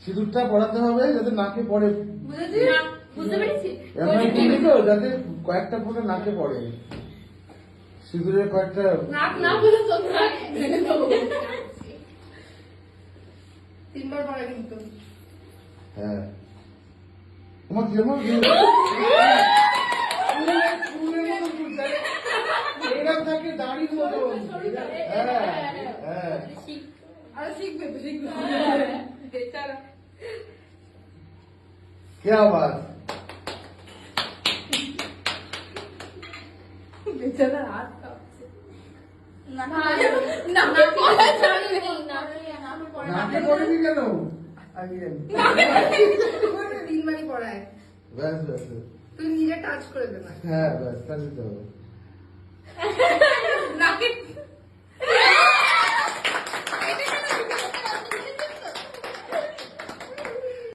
সিঁদুরটা পড়াতে হবে যাতে নাকে পড়ে, বুঝতে পেরেছি যাতে কয়েকটা ফোঁটা নাকে পড়ে, সিঁদুরের কয়েকটা তিনবার পড়া কিন্তু। হ্যাঁ তোমার যেমন এরকম থাকে দাড়ির মতো। হ্যাঁ হ্যাঁ আর শিখবে তো শিখবে বেচারা। क्या बात, বেচারা হাত কাঁপছে। নাকে পড়েনি কেন? তিনবারই পড়ায়, ব্যাস ব্যাস, তুই নিজে টাচ করে দে না। হ্যাঁ ব্যাস, তাহলে তো হবে।